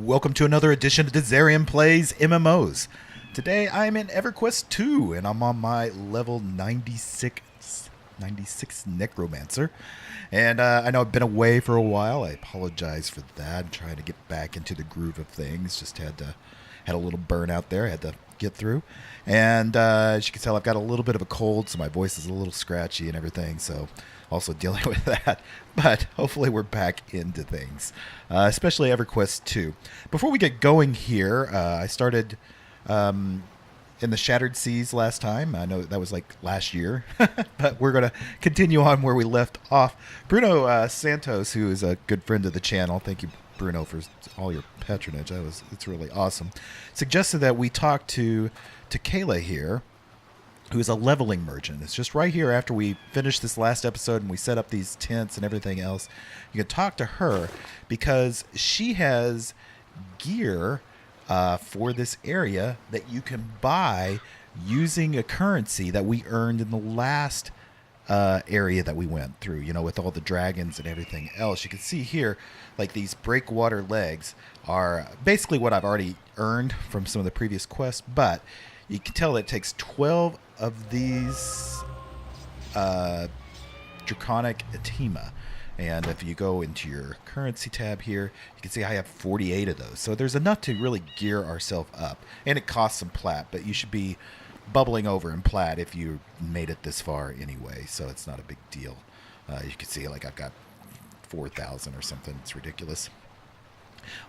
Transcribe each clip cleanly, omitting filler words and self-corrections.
Welcome to another edition of Dizzarian Plays MMOs. Today I'm in EverQuest 2 and I'm on my level 96 Necromancer. And I know I've been away for a while. I apologize for that. I'm trying to get back into the groove of things. Just had a little burnout there. I had to get through. And as you can tell, I've got a little bit of a cold, so my voice is a little scratchy and everything. So also dealing with that. But hopefully we're back into things, especially EverQuest 2. Before we get going here, I started in the Shattered Seas last time. I know that was like last year, but we're going to continue on where we left off. Bruno Santos, who is a good friend of the channel, thank you, Bruno, for all your patronage. It's really awesome. Suggested that we talk to Kayla here, who is a leveling merchant. It's just right here after we finish this last episode and we set up these tents and everything else. You can talk to her because she has gear for this area that you can buy using a currency that we earned in the last area that we went through, you know, with all the dragons and everything else. You can see here, like, these breakwater legs are basically what I've already earned from some of the previous quests, but you can tell that it takes 12 of these draconic Atima. And if you go into your currency tab here, you can see I have 48 of those. So there's enough to really gear ourselves up. And it costs some plat, but you should be bubbling over in plat if you made it this far anyway. So it's not a big deal. You can see, like, I've got 4,000 or something. It's ridiculous.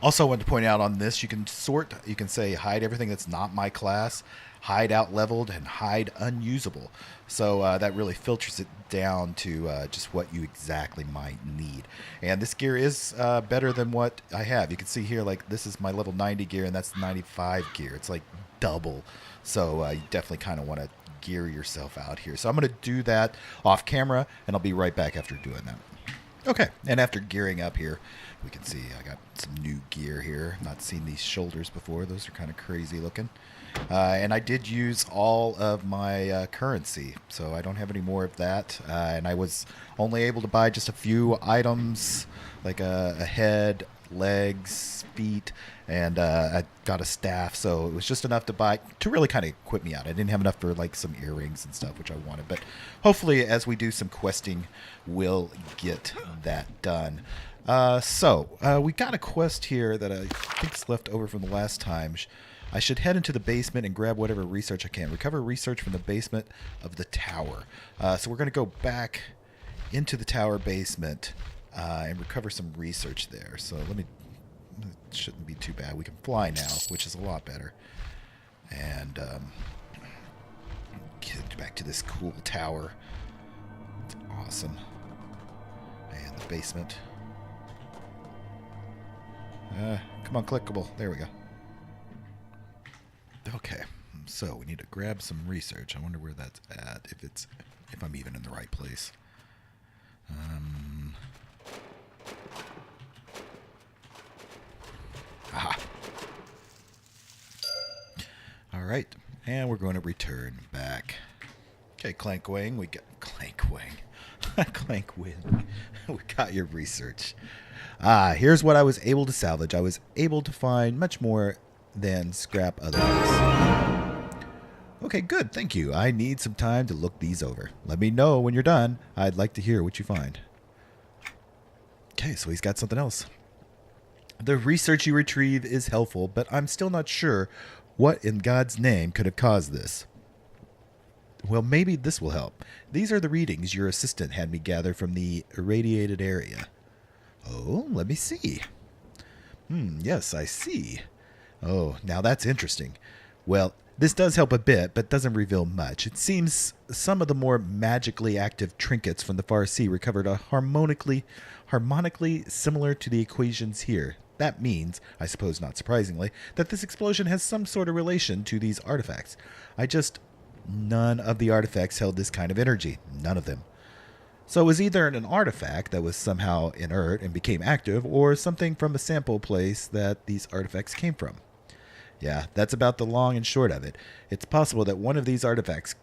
Also, I wanted to point out on this, you can sort, you can say hide everything that's not my class, hide out leveled, and hide unusable. So that really filters it down to just what you exactly might need. And this gear is better than what I have. You can see here, like, this is my level 90 gear, and that's 95 gear. It's like double. So you definitely kind of want to gear yourself out here. So I'm going to do that off camera, and I'll be right back after doing that. Okay, and after gearing up here, we can see I got some new gear here. Not seen these shoulders before. Those are kind of crazy looking. And I did use all of my currency, so I don't have any more of that. And I was only able to buy just a few items, like a head, legs, feet, and I got a staff. So it was just enough to buy to really kind of equip me out. I didn't have enough for, like, some earrings and stuff, which I wanted. But hopefully, as we do some questing, we'll get that done. We got a quest here that I think is left over from the last time. I should head into the basement and grab whatever research I can. Recover research from the basement of the tower. So we're going to go back into the tower basement and recover some research there. So it shouldn't be too bad. We can fly now, which is a lot better. And get back to this cool tower. It's awesome. And the basement. Come on, clickable. There we go. Okay, so we need to grab some research. I wonder where that's at, if I'm even in the right place. Aha. All right, and we're going to return back. Okay, Clankwing, we got Clankwing. Clankwing. We got your research. Here's what I was able to salvage. I was able to find much more than scrap otherwise. Okay, good, thank you. I need some time to look these over. Let me know when you're done. I'd like to hear what you find. Okay, so he's got something else. The research you retrieve is helpful, but I'm still not sure what in God's name could have caused this. Well, maybe this will help. These are the readings your assistant had me gather from the irradiated area. Oh, let me see. Yes, I see. Oh, now that's interesting. Well, this does help a bit, but doesn't reveal much. It seems some of the more magically active trinkets from the Far Sea recovered are harmonically similar to the equations here. That means, I suppose not surprisingly, that this explosion has some sort of relation to these artifacts. None of the artifacts held this kind of energy. None of them. So it was either an artifact that was somehow inert and became active, or something from a sample place that these artifacts came from. Yeah, that's about the long and short of it. It's possible that one of these artifacts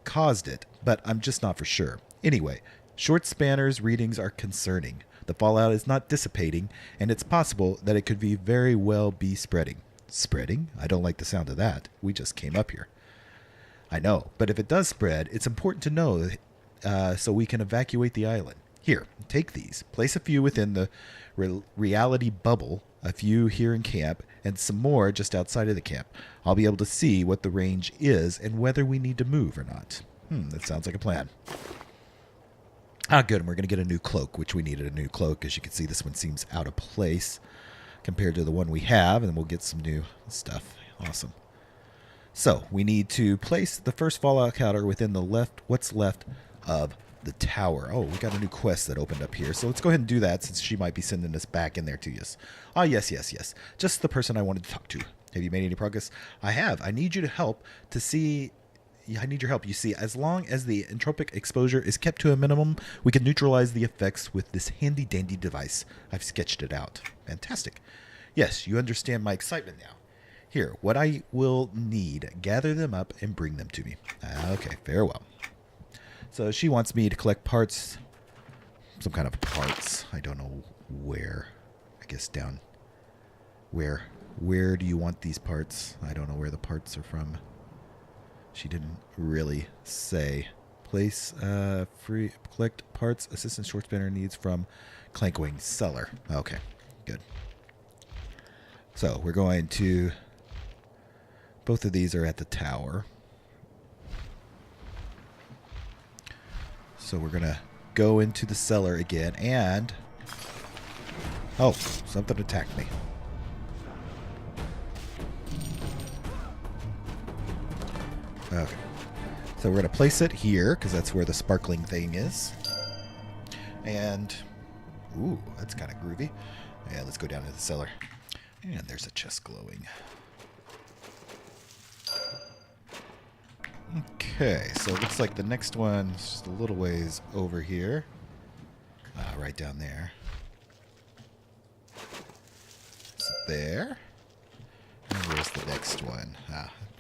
caused it, but I'm just not for sure. Anyway, Short Spanner's readings are concerning. The fallout is not dissipating, and it's possible that it could very well be spreading. Spreading? I don't like the sound of that. We just came up here. I know, but if it does spread, it's important to know so we can evacuate the island. Here, take these. Place a few within the reality bubble, a few here in camp, and some more just outside of the camp. I'll be able to see what the range is and whether we need to move or not. That sounds like a plan. Ah, good. And we're going to get a new cloak, which we needed a new cloak. As you can see, this one seems out of place compared to the one we have, and we'll get some new stuff. Awesome. So we need to place the first fallout counter within the what's left of the tower. Oh, we got a new quest that opened up here. So let's go ahead and do that since she might be sending us back in there to you. Ah, yes. Just the person I wanted to talk to. Have you made any progress? I have. I need you to help to see... I need your help. You see, as long as the entropic exposure is kept to a minimum, we can neutralize the effects with this handy-dandy device. I've sketched it out. Fantastic. Yes, you understand my excitement now. Here, what I will need, gather them up and bring them to me. Okay, very well. So she wants me to collect parts, some kind of parts. I don't know where. I guess down. Where do you want these parts? I don't know where the parts are from. She didn't really say. Place free collect parts assistant short spinner needs from Clankwing Cellar. Okay, good. So we're going to... Both of these are at the tower. So we're going to go into the cellar again and... Oh, something attacked me. Okay. So we're going to place it here because that's where the sparkling thing is. And... Ooh, that's kind of groovy. Yeah, let's go down to the cellar. And there's a chest glowing. Okay, so it looks like the next one's just a little ways over here. Right down there. So there. And where's the next one?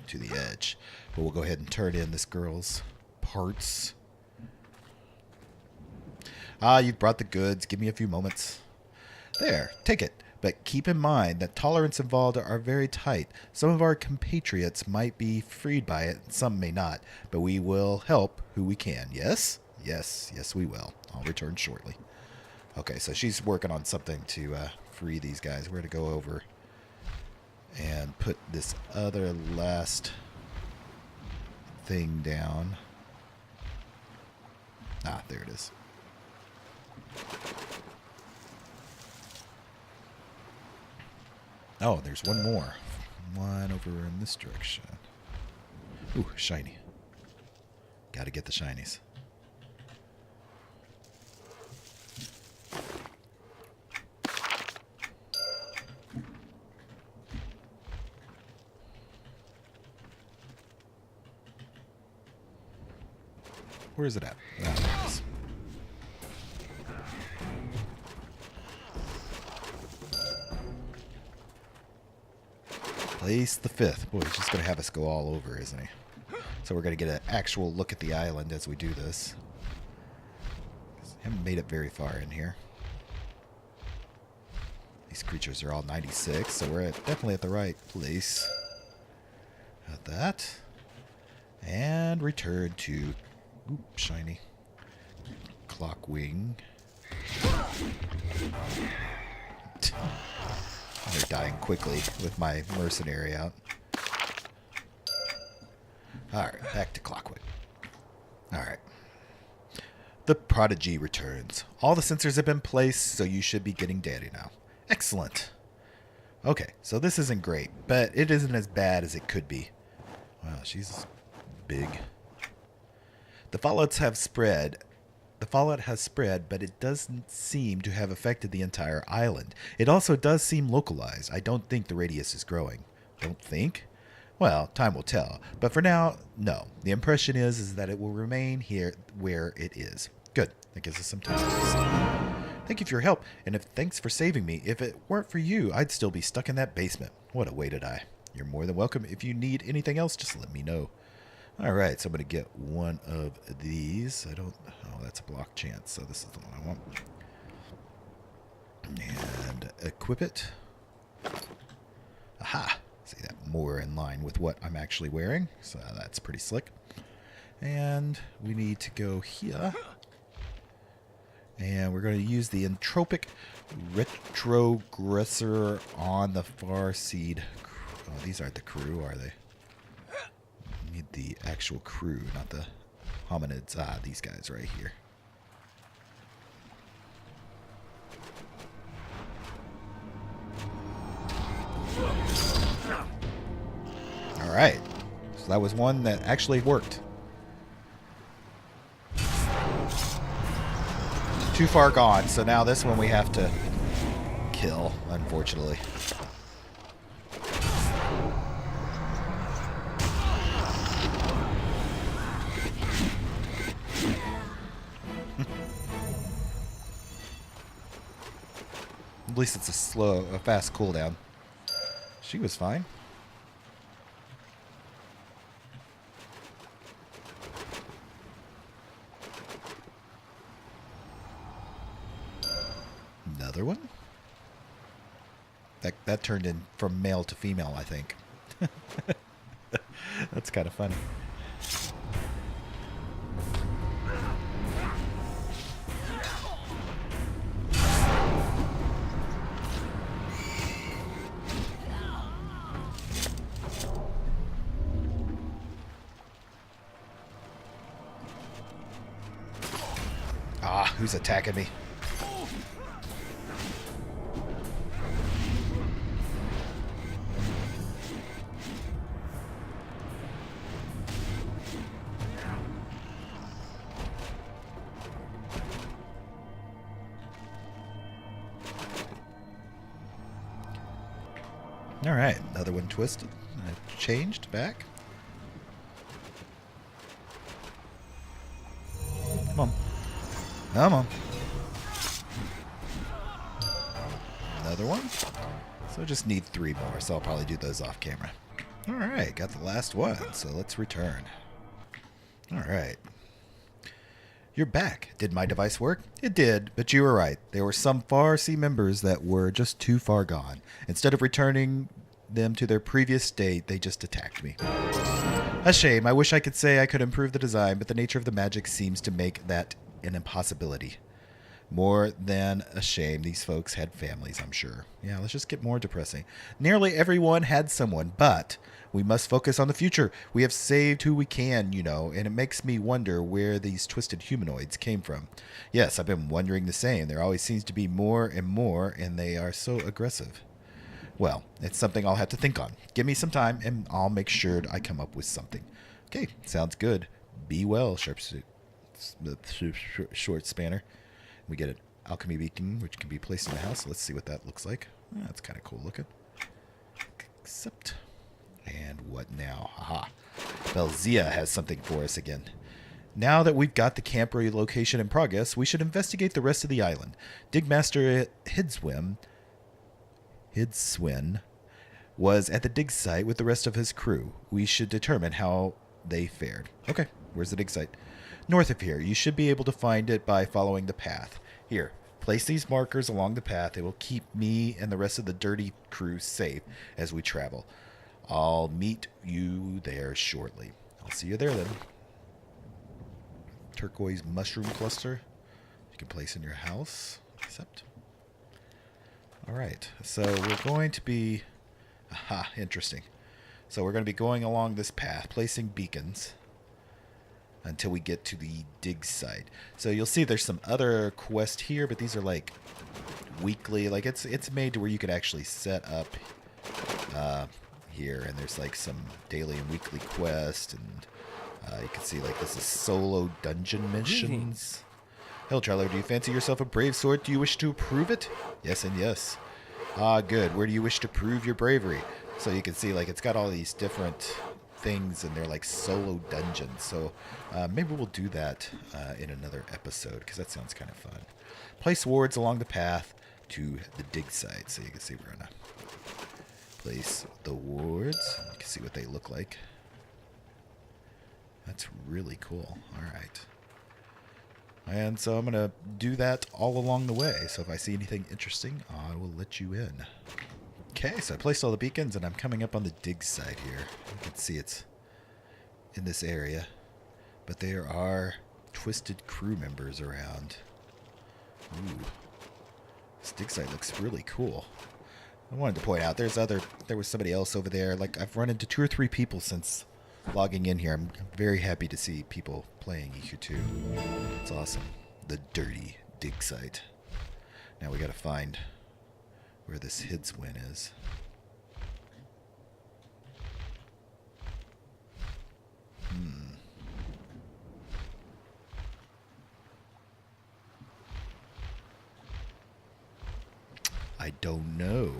To the edge. But we'll go ahead and turn in this girl's parts. You've brought the goods. Give me a few moments. There, take it. But keep in mind that tolerance involved are very tight. Some of our compatriots might be freed by it, and some may not. But we will help who we can. Yes? Yes, we will. I'll return shortly. Okay, so she's working on something to free these guys. We're going to go over and put this other last thing down. There it is. Oh, there's one more. One over in this direction. Ooh, shiny. Gotta get the shinies. Where is it at? There it is. Place the fifth. Boy, he's just going to have us go all over, isn't he? So we're going to get an actual look at the island as we do this. Haven't made it very far in here. These creatures are all 96, so we're definitely at the right place. Got that. And return to... Oop, shiny. Clockwing. They're dying quickly with my mercenary out. Alright, back to Clockwing. Alright. The Prodigy returns. All the sensors have been placed, so you should be getting data now. Excellent. Okay, so this isn't great, but it isn't as bad as it could be. Wow, she's big. The fallout has spread, but it doesn't seem to have affected the entire island. It also does seem localized. I don't think the radius is growing. Don't think? Well, time will tell. But for now, no. The impression is that it will remain here where it is. Good. That gives us some time. Thank you for your help, and thanks for saving me. If it weren't for you, I'd still be stuck in that basement. What a way to die. You're more than welcome. If you need anything else, just let me know. All right, so I'm going to get one of these. Oh, that's a block chance, so this is the one I want. And equip it. Aha! See that more in line with what I'm actually wearing. So that's pretty slick. And we need to go here. And we're going to use the entropic retrogressor on the far seed. Oh, these aren't the crew, are they? We need the actual crew, not the hominids. Ah, these guys right here. Alright. So that was one that actually worked. Too far gone, so now this one we have to kill, unfortunately. At least it's a fast cooldown. She was fine. Another one? That turned in from male to female, I think. That's kind of funny. Ah, who's attacking me? Alright, another one twisted. Changed back. Come on. Come on. Another one. So I just need 3 more, so I'll probably do those off camera. Alright, got the last one, so let's return. Alright. You're back. Did my device work? It did, but you were right. There were some Farsi members that were just too far gone. Instead of returning them to their previous state, they just attacked me. A shame. I wish I could say I could improve the design, but the nature of the magic seems to make that an impossibility. More than a shame. These folks had families, I'm sure. Yeah, let's just get more depressing. Nearly everyone had someone, but we must focus on the future. We have saved who we can, you know, and it makes me wonder where these twisted humanoids came from. Yes, I've been wondering the same. There always seems to be more and more, and they are so aggressive. Well, it's something I'll have to think on. Give me some time, and I'll make sure I come up with something. Okay, sounds good. Be well, short spanner. We get an alchemy beacon, which can be placed in the house. Let's see what that looks like. That's kind of cool looking. Accept. And what now? Haha. Belzea has something for us again. Now that we've got the camp relocation in progress, we should investigate the rest of the island. Digmaster Hidswin was at the dig site with the rest of his crew. We should determine how they fared. Okay, where's the dig site? North of here. You should be able to find it by following the path. Here, place these markers along the path. It will keep me and the rest of the dirty crew safe as we travel. I'll meet you there shortly. I'll see you there then. Turquoise mushroom cluster. You can place in your house. Accept. Alright, so we're going to be... Aha, interesting. So we're going to be going along this path, placing beacons until we get to the dig site. So you'll see there's some other quests here, but these are like weekly. Like it's made to where you could actually set up here, and there's like some daily and weekly quests, and you can see like this is solo dungeon missions. Hell, Traveler, do you fancy yourself a brave sword? Do you wish to prove it? Yes and yes. Ah, good. Where do you wish to prove your bravery? So you can see like it's got all these different things, and they're like solo dungeons. So maybe we'll do that in another episode, because that sounds kind of fun. Place wards along the path to the dig site. So you can see we're gonna place the wards. You can see what they look like. That's really cool. All right. And so I'm going to do that all along the way. So if I see anything interesting, I will let you in. Okay, so I placed all the beacons, and I'm coming up on the dig site here. You can see it's in this area. But there are twisted crew members around. Ooh. This dig site looks really cool. I wanted to point out there was somebody else over there. Like, I've run into 2 or 3 people since logging in here. I'm very happy to see people playing EQ2. It's awesome. The dirty dig site. Now we gotta find where this Hidswin is. I don't know.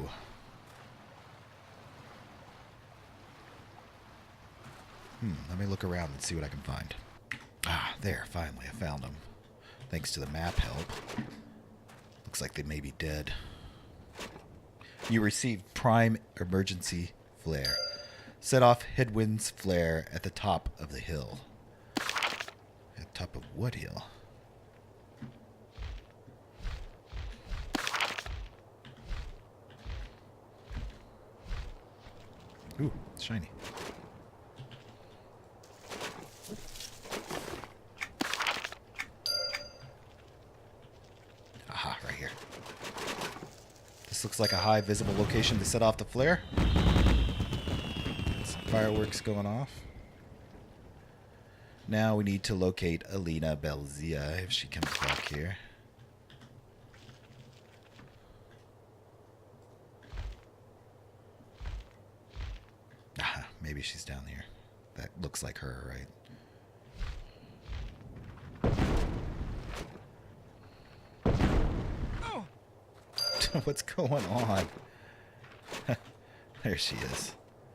Let me look around and see what I can find. Ah, there, finally, I found them. Thanks to the map help. Looks like they may be dead. You received Prime Emergency Flare. Set off Headwind's flare at the top of the hill. At the top of what hill? Ooh, it's shiny. Aha, right here. This looks like a high visible location to set off the flare. Some fireworks going off. Now we need to locate Alina Belzia if she comes back here. Ah, maybe she's down here. That looks like her, right? What's going on? There she is.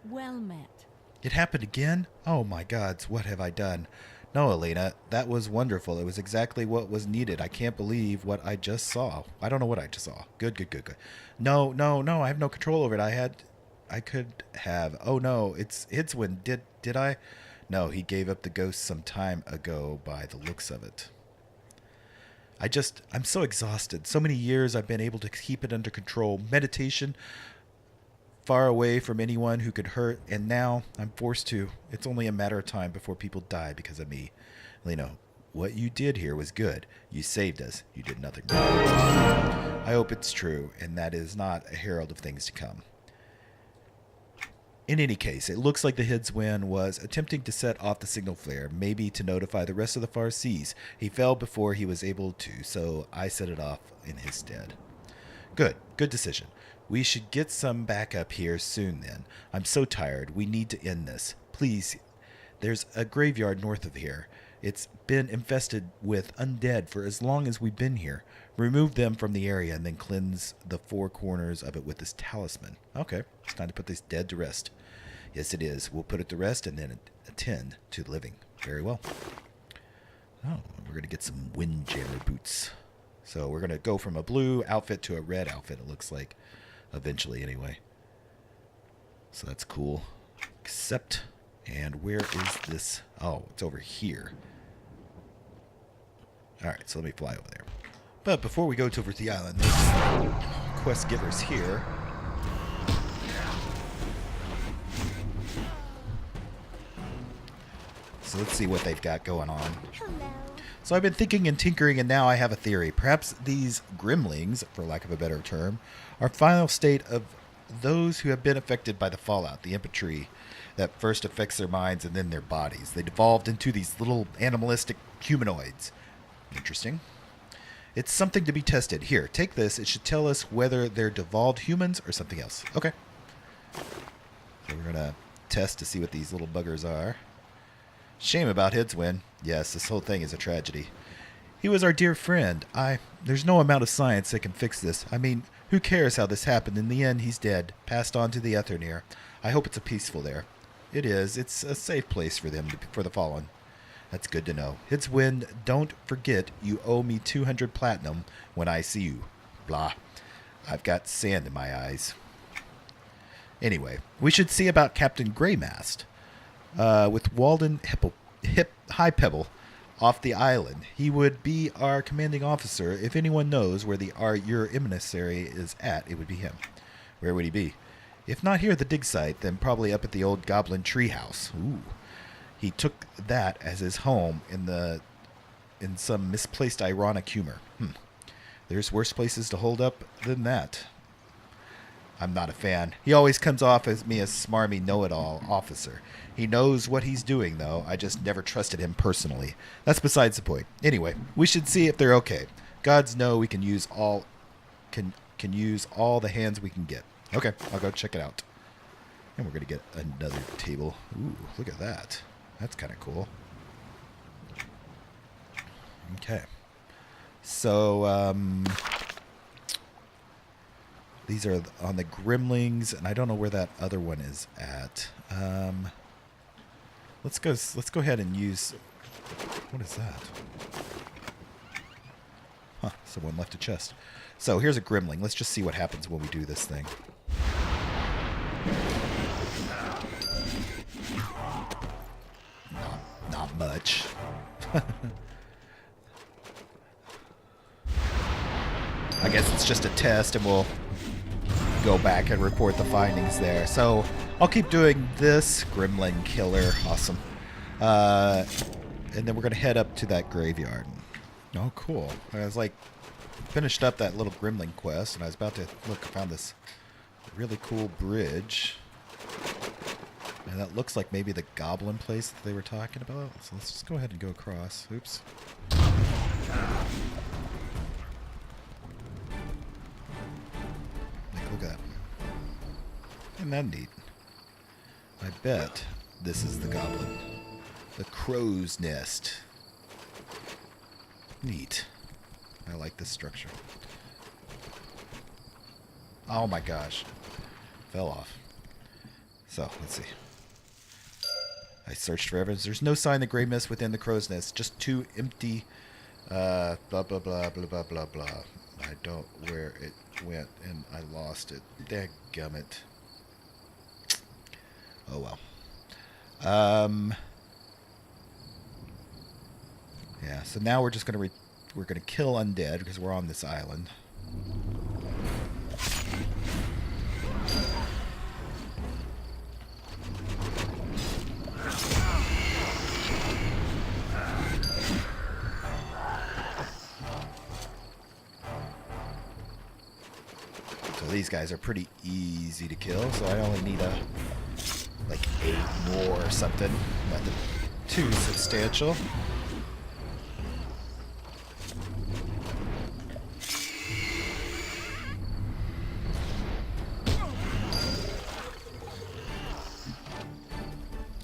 Well met. It happened again? Oh my gods, what have I done? No, Elena, that was wonderful. It was exactly what was needed. I can't believe what I just saw. I don't know what I just saw. Good. No, I have no control over it. I could have. Oh no, it's Hidswin. Did I? No, he gave up the ghost some time ago by the looks of it. I'm so exhausted. So many years I've been able to keep it under control. Meditation, far away from anyone who could hurt, and now I'm forced to. It's only a matter of time before people die because of me. Leno, what you did here was good. You saved us. You did nothing wrong. I hope it's true, and that is not a herald of things to come. In any case, it looks like the Hidswin was attempting to set off the signal flare, maybe to notify the rest of the far seas. He fell before he was able to, so I set it off in his stead. Good decision. We should get some backup here soon then. I'm so tired. We need to end this. Please, there's a graveyard north of here. It's been infested with undead for as long as we've been here. Remove them from the area and then cleanse the 4 corners of it with this talisman. Okay, it's time to put this dead to rest. Yes, it is. We'll put it to rest and then attend to the living. Very well. Oh, we're going to get some Windjammer boots. So we're going to go from a blue outfit to a red outfit, it looks like. Eventually, anyway. So that's cool. Accept. And where is this? Oh, it's over here. Alright, so let me fly over there. But before we go to over to the island, there's quest givers here. So let's see what they've got going on. Hello. So I've been thinking and tinkering, and now I have a theory. Perhaps these gremlings, for lack of a better term, are final state of those who have been affected by the fallout, the infantry that first affects their minds and then their bodies. They devolved into these little animalistic humanoids. Interesting. It's something to be tested. Here, take this. It should tell us whether they're devolved humans or something else. Okay. So we're going to test to see what these little buggers are. Shame about Hidswin. Yes, this whole thing is a tragedy. He was our dear friend. There's no amount of science that can fix this. I mean, who cares how this happened? In the end, he's dead. Passed on to the Etherneer. I hope it's a peaceful there. It is. It's a safe place for them, for the fallen. That's good to know. Hidswin, don't forget you owe me 200 platinum when I see you. Blah. I've got sand in my eyes. Anyway, we should see about Captain Greymast. With Walden High Pebble, off the island. He would be our commanding officer. If anyone knows where your emissary is at, it would be him. Where would he be? If not here at the dig site, then probably up at the old goblin treehouse. Ooh. He took that as his home in some misplaced ironic humor. There's worse places to hold up than that. I'm not a fan. He always comes off as me as smarmy know-it-all officer. He knows what he's doing, though. I just never trusted him personally. That's besides the point. Anyway, we should see if they're okay. Gods know we can use all the hands we can get. Okay, I'll go check it out. And we're going to get another table. Ooh, look at that. That's kind of cool. Okay. So, these are on the Gremlings, and I don't know where that other one is at. Let's go ahead and use... What is that? Huh, someone left a chest. So here's a Gremling. Let's just see what happens when we do this thing. Not much. I guess it's just a test, and we'll go back and report the findings there. So I'll keep doing this. Gremlin killer. Awesome. And then we're going to head up to that graveyard. Oh, cool. I was like, finished up that little Gremlin quest, and I was about to look, I found this really cool bridge. And that looks like maybe the goblin place that they were talking about. So let's just go ahead and go across. Oops. Look at that. Isn't that neat? I bet this is the goblin. The crow's nest. Neat. I like this structure. Oh my gosh. Fell off. So, let's see. I searched for evidence. There's no sign of gray mist within the crow's nest. Just two empty... blah, blah, blah, blah, blah, blah, blah. I don't where it went, and I lost it. Dadgummit. Oh, well. Yeah, so now we're just going to... we're going to kill undead, because we're on this island. These guys are pretty easy to kill, so I only need like 8 more or something. Nothing too substantial.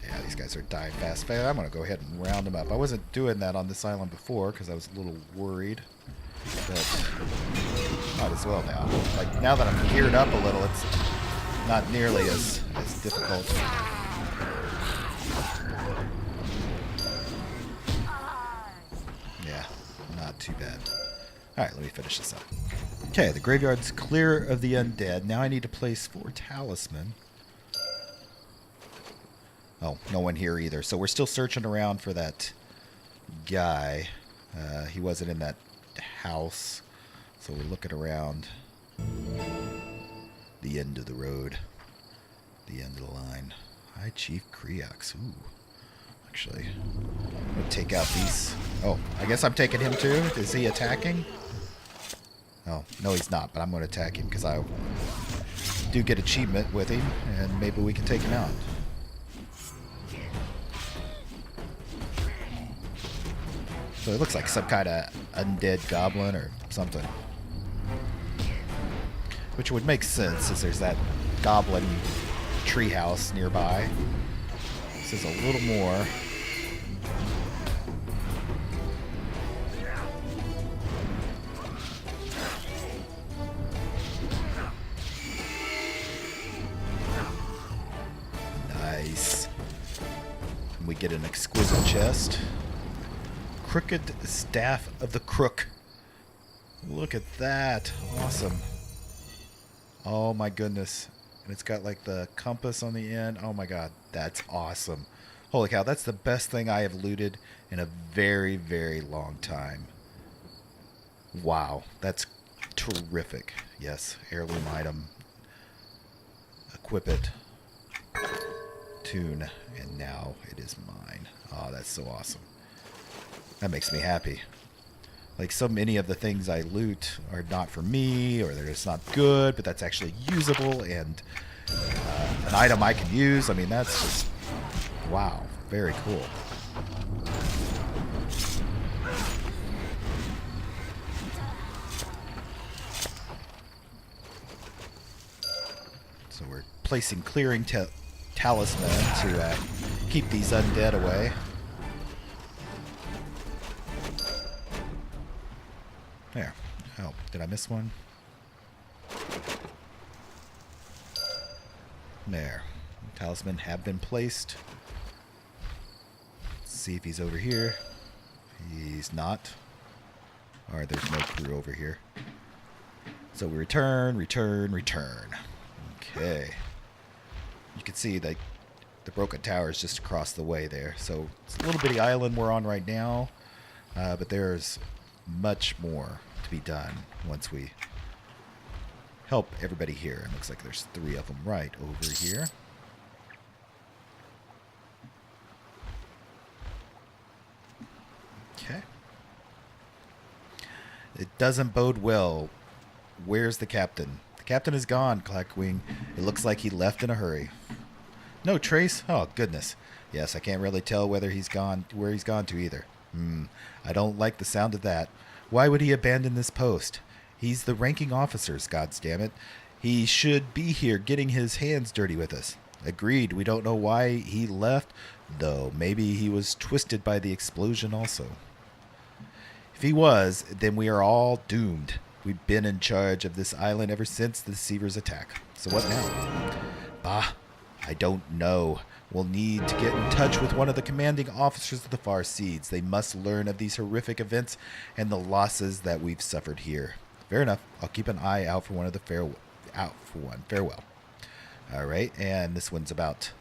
Yeah, these guys are dying fast. I'm going to go ahead and round them up. I wasn't doing that on this island before because I was a little worried. But might as well now. Like, now that I'm geared up a little, it's not nearly as difficult. Yeah, not too bad. Alright, let me finish this up. Okay, the graveyard's clear of the undead. Now I need to place 4 talisman. Oh, no one here either. So we're still searching around for that guy. He wasn't in that house. So we're looking around. The end of the road. The end of the line. Hi, Chief Creox. Ooh. Actually, I'm going to take out these. Oh, I guess I'm taking him too. Is he attacking? Oh, no he's not, but I'm going to attack him because I do get achievement with him, and maybe we can take him out. So it looks like some kind of undead goblin or something. Which would make sense, as there's that goblin treehouse nearby. This is a little more. Nice. And we get an exquisite chest. Crooked Staff of the Crook. Look at that. Awesome. Oh my goodness. And it's got like the compass on the end. Oh my god. That's awesome. Holy cow, that's the best thing I have looted in a very, very long time. Wow, that's terrific. Yes, heirloom item. Equip it. Tune. And now it is mine. Oh, that's so awesome. That makes me happy. Like, so many of the things I loot are not for me, or they're just not good, but that's actually usable and an item I can use. I mean, that's just, wow, very cool. So we're placing clearing talisman to keep these undead away. There. Oh, did I miss one? There. Talisman have been placed. Let's see if he's over here. He's not. Alright, there's no crew over here. So we return. Okay. You can see that the broken tower is just across the way there. So it's a little bitty island we're on right now. But there's much more to be done once we help everybody here. It looks like there's 3 of them right over here. Okay. It doesn't bode well. Where's the captain? The captain is gone, Clackwing. It looks like he left in a hurry. No trace? Oh, goodness. Yes, I can't really tell whether he's gone, where he's gone to either. I don't like the sound of that. Why would he abandon this post? He's the ranking officer's, goddammit. He should be here getting his hands dirty with us. Agreed, we don't know why he left, though maybe he was twisted by the explosion also. If he was, then we are all doomed. We've been in charge of this island ever since the Deceivers' attack. So what now? Bah, I don't know. We'll need to get in touch with one of the commanding officers of the Far Seeds. They must learn of these horrific events and the losses that we've suffered here. Fair enough. I'll keep an eye out for one of the Farewell. All right, and this one's about,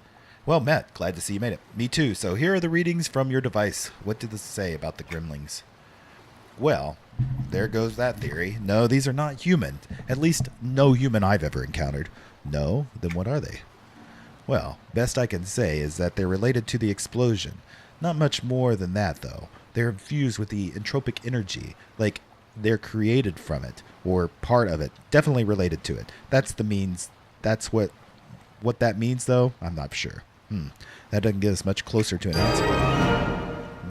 well met. Glad to see you made it. Me too. So here are the readings from your device. What did this say about the Gremlings? Well, there goes that theory. No, these are not human. At least no human I've ever encountered. No? Then what are they? Well, best I can say is that they're related to the explosion. Not much more than that, though. They're infused with the entropic energy, like they're created from it, or part of it, definitely related to it. That's what that means, though, I'm not sure. That doesn't get us much closer to an answer.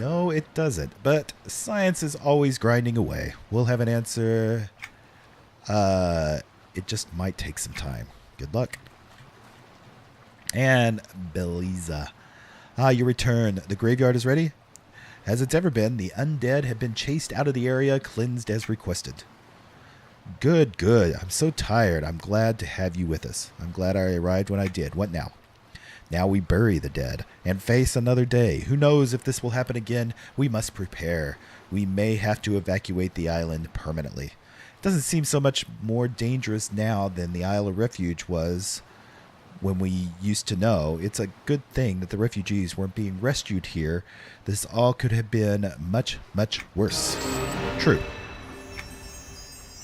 No, it doesn't, but science is always grinding away. We'll have an answer. It just might take some time. Good luck. And Beliza. You return. The graveyard is ready? As it's ever been, the undead have been chased out of the area, cleansed as requested. Good, good. I'm so tired. I'm glad to have you with us. I'm glad I arrived when I did. What now? Now we bury the dead and face another day. Who knows if this will happen again? We must prepare. We may have to evacuate the island permanently. It doesn't seem so much more dangerous now than the Isle of Refuge was when we used to know. It's a good thing that the refugees weren't being rescued here. This all could have been much, much worse. True.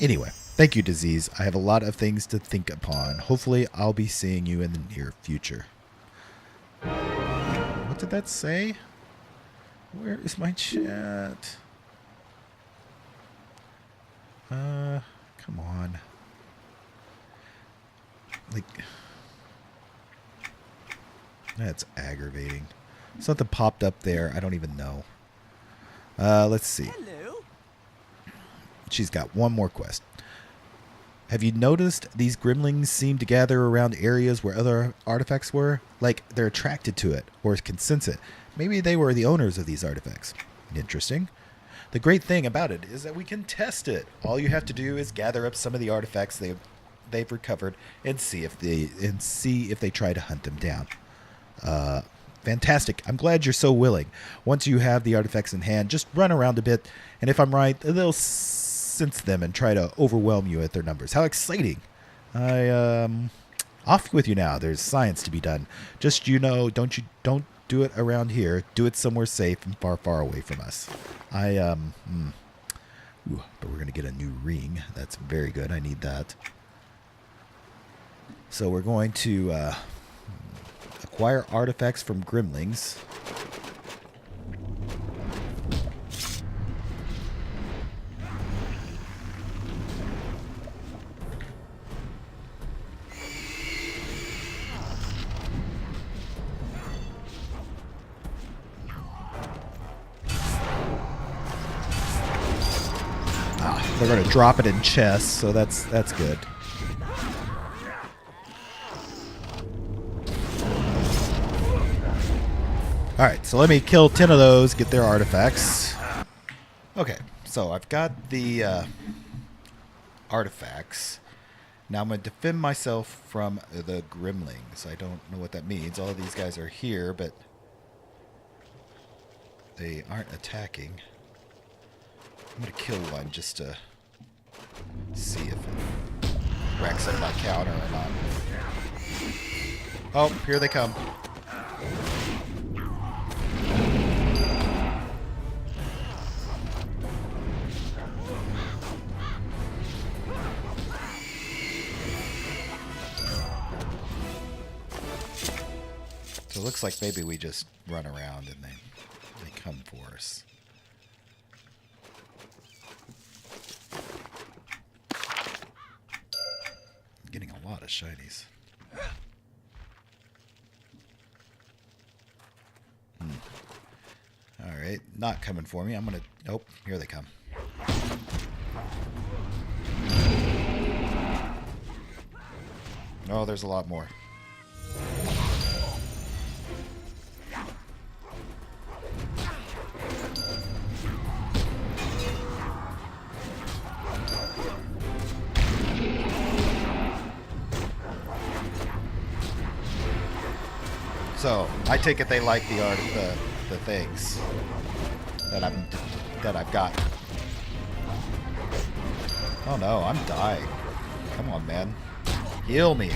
Anyway, thank you, Disease. I have a lot of things to think upon. Hopefully, I'll be seeing you in the near future. What did that say? Where is my chat? Come on. Like, that's aggravating. Something popped up there. I don't even know. Let's see. Hello. She's got one more quest. Have you noticed these gremlins seem to gather around areas where other artifacts were? Like they're attracted to it or can sense it. Maybe they were the owners of these artifacts. Interesting. The great thing about it is that we can test it. All you have to do is gather up some of the artifacts they've recovered and see if they try to hunt them down. Fantastic. I'm glad you're so willing. Once you have the artifacts in hand, just run around a bit, and if I'm right, they'll sense them and try to overwhelm you at their numbers. How exciting. Off with you now. There's science to be done. Just, don't do it around here. Do it somewhere safe and far, far away from us. Ooh, but we're going to get a new ring. That's very good. I need that. So we're going to acquire artifacts from Gremlings. They're going to drop it in chests, so that's good. Alright, so let me kill 10 of those, get their artifacts. Okay, so I've got the artifacts. Now I'm going to defend myself from the Gremlings. I don't know what that means. All of these guys are here, but they aren't attacking. I'm going to kill one just to see if it racks up my counter or not. Oh, here they come. So it looks like maybe we just run around and they come for us. Getting a lot of shinies. Alright, not coming for me. I'm gonna... Nope, here they come. Oh, there's a lot more. So I take it they like the art of the things that I've got. Oh no, I'm dying. Come on, man. Heal me.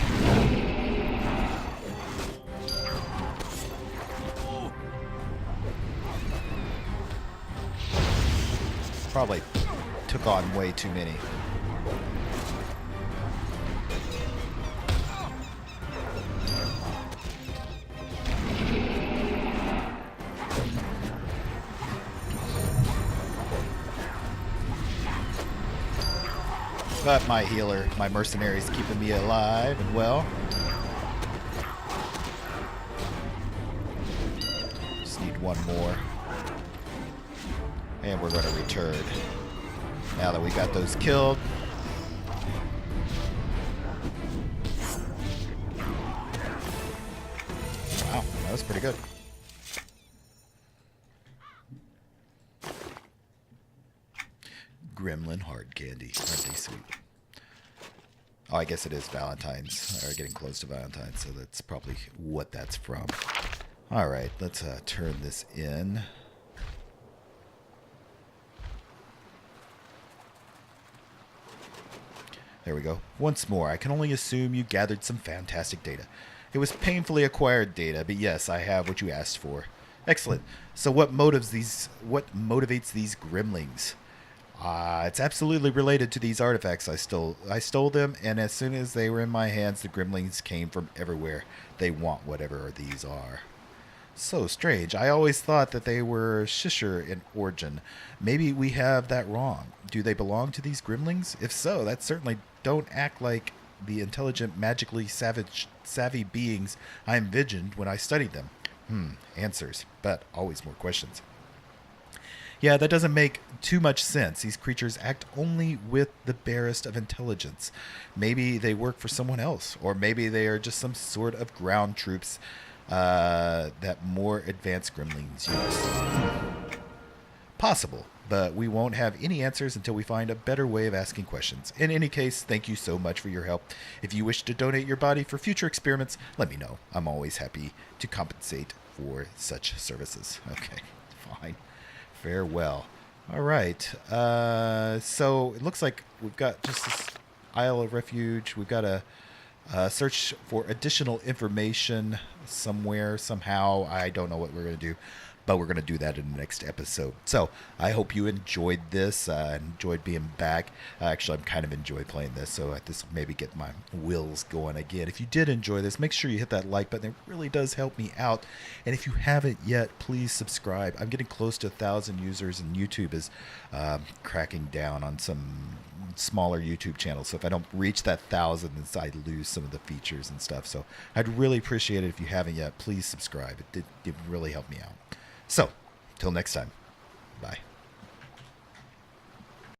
Probably took on way too many. But my healer, my mercenary is keeping me alive and well. Just need one more. And we're going to return. Now that we got those killed. Wow, that was pretty good. Gremlin hard candy. Aren't they sweet? Oh, I guess it is Valentine's. Or getting close to Valentine's, so that's probably what that's from. Alright, let's turn this in. There we go. Once more, I can only assume you gathered some fantastic data. It was painfully acquired data, but yes, I have what you asked for. Excellent. So what motivates these Gremlings? It's absolutely related to these artifacts I stole. I stole them, and as soon as they were in my hands, the Gremlings came from everywhere. They want whatever these are. So strange. I always thought that they were Shisher in origin. Maybe we have that wrong. Do they belong to these Gremlings? If so, that certainly don't act like the intelligent, magically savvy beings I envisioned when I studied them. Answers, but always more questions. Yeah, that doesn't make too much sense. These creatures act only with the barest of intelligence. Maybe they work for someone else, or maybe they are just some sort of ground troops that more advanced Gremlings use. Possible, but we won't have any answers until we find a better way of asking questions. In any case, thank you so much for your help. If you wish to donate your body for future experiments, let me know. I'm always happy to compensate for such services. Okay, fine. Farewell. All right. So it looks like we've got just this Isle of Refuge. We've got a search for additional information somewhere, somehow. I don't know what we're going to do, but we're going to do that in the next episode. So I hope you enjoyed this, enjoyed being back. Actually, I'm kind of enjoy playing this, so this will maybe get my wheels going again. If you did enjoy this, make sure you hit that like button. It really does help me out. And if you haven't yet, please subscribe. I'm getting close to 1,000 users, and YouTube is cracking down on some smaller YouTube channels. So if I don't reach that 1,000, then I lose some of the features and stuff. So I'd really appreciate it if you haven't yet. Please subscribe. It really help me out. So, till next time. Bye.